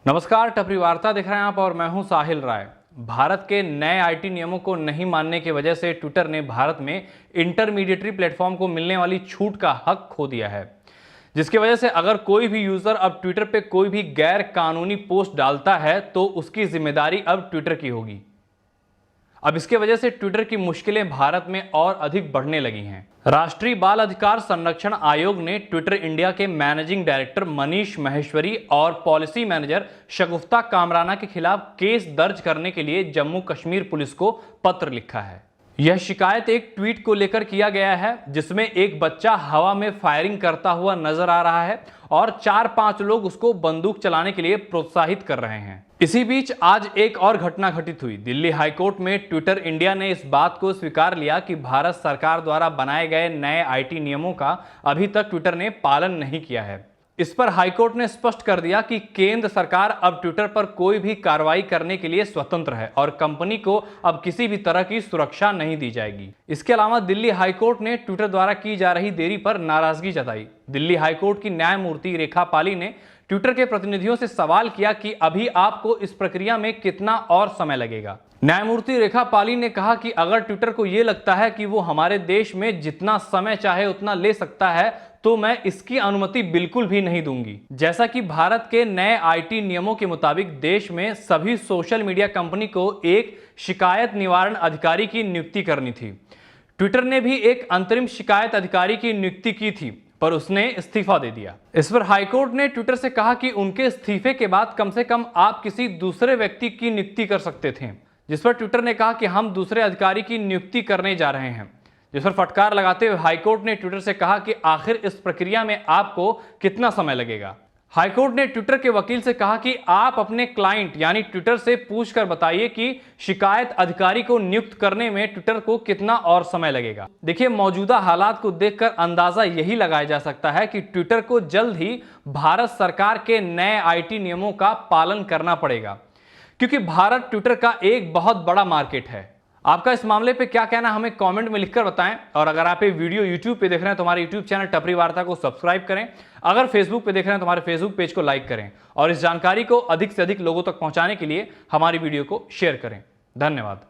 नमस्कार, टपरी वार्ता देख रहे हैं आप और मैं हूं साहिल राय। भारत के नए आईटी नियमों को नहीं मानने की वजह से ट्विटर ने भारत में इंटरमीडिएटरी प्लेटफॉर्म को मिलने वाली छूट का हक खो दिया है, जिसकी वजह से अगर कोई भी यूजर अब ट्विटर पे कोई भी गैर कानूनी पोस्ट डालता है तो उसकी जिम्मेदारी अब ट्विटर की होगी। अब इसके वजह से ट्विटर की मुश्किलें भारत में और अधिक बढ़ने लगी हैं। राष्ट्रीय बाल अधिकार संरक्षण आयोग ने ट्विटर इंडिया के मैनेजिंग डायरेक्टर मनीष महेश्वरी और पॉलिसी मैनेजर शगुफ्ता कामराना के खिलाफ केस दर्ज करने के लिए जम्मू कश्मीर पुलिस को पत्र लिखा है। यह शिकायत एक ट्वीट को लेकर किया गया है, जिसमें एक बच्चा हवा में फायरिंग करता हुआ नजर आ रहा है और 4-5 लोग उसको बंदूक चलाने के लिए प्रोत्साहित कर रहे हैं। इसी बीच आज एक और घटना घटित हुई। दिल्ली हाईकोर्ट में ट्विटर इंडिया ने इस बात को स्वीकार लिया कि भारत सरकार द्वारा बनाए गए नए आईटी नियमों का अभी तक ट्विटर ने पालन नहीं किया है। इस पर हाईकोर्ट ने स्पष्ट कर दिया कि केंद्र सरकार अब ट्विटर पर कोई भी कार्रवाई करने के लिए स्वतंत्र है और कंपनी को अब किसी भी तरह की सुरक्षा नहीं दी जाएगी। इसके अलावा दिल्ली हाईकोर्ट ने ट्विटर द्वारा की जा रही देरी पर नाराजगी जताई। दिल्ली हाईकोर्ट की न्यायमूर्ति रेखा पाली ने ट्विटर के प्रतिनिधियों से सवाल किया कि अभी आपको इस प्रक्रिया में कितना और समय लगेगा। न्यायमूर्ति रेखा पाली ने कहा कि अगर ट्विटर को यह लगता है कि वो हमारे देश में जितना समय चाहे उतना ले सकता है तो मैं इसकी अनुमति बिल्कुल भी नहीं दूंगी। जैसा कि भारत के नए आईटी नियमों के मुताबिक देश में सभी सोशल मीडिया कंपनी को एक शिकायत निवारण अधिकारी की नियुक्ति करनी थी। ट्विटर ने भी एक अंतरिम शिकायत अधिकारी की नियुक्ति की थी, पर उसने इस्तीफा दे दिया। इस पर हाईकोर्ट ने ट्विटर से कहा कि उनके इस्तीफे के बाद कम से कम आप किसी दूसरे व्यक्ति की नियुक्ति कर सकते थे, जिस पर ट्विटर ने कहा कि हम दूसरे अधिकारी की नियुक्ति करने जा रहे हैं। जिस पर फटकार लगाते हुए हाईकोर्ट ने ट्विटर से कहा कि आखिर इस प्रक्रिया में आपको कितना समय लगेगा। हाईकोर्ट ने ट्विटर के वकील से कहा कि आप अपने क्लाइंट यानी ट्विटर से पूछकर बताइए कि शिकायत अधिकारी को नियुक्त करने में ट्विटर को कितना और समय लगेगा। देखिए, मौजूदा हालात को देखकर अंदाजा यही लगाया जा सकता है कि ट्विटर को जल्द ही भारत सरकार के नए आईटी नियमों का पालन करना पड़ेगा, क्योंकि भारत ट्विटर का एक बहुत बड़ा मार्केट है। आपका इस मामले पे क्या कहना हमें कमेंट में लिखकर बताएं। और अगर आप ये वीडियो YouTube पे देख रहे हैं तो हमारे YouTube चैनल टपरी वार्ता को सब्सक्राइब करें। अगर Facebook पे देख रहे हैं तो हमारे Facebook पेज को लाइक करें और इस जानकारी को अधिक से अधिक लोगों तक पहुंचाने के लिए हमारी वीडियो को शेयर करें। धन्यवाद।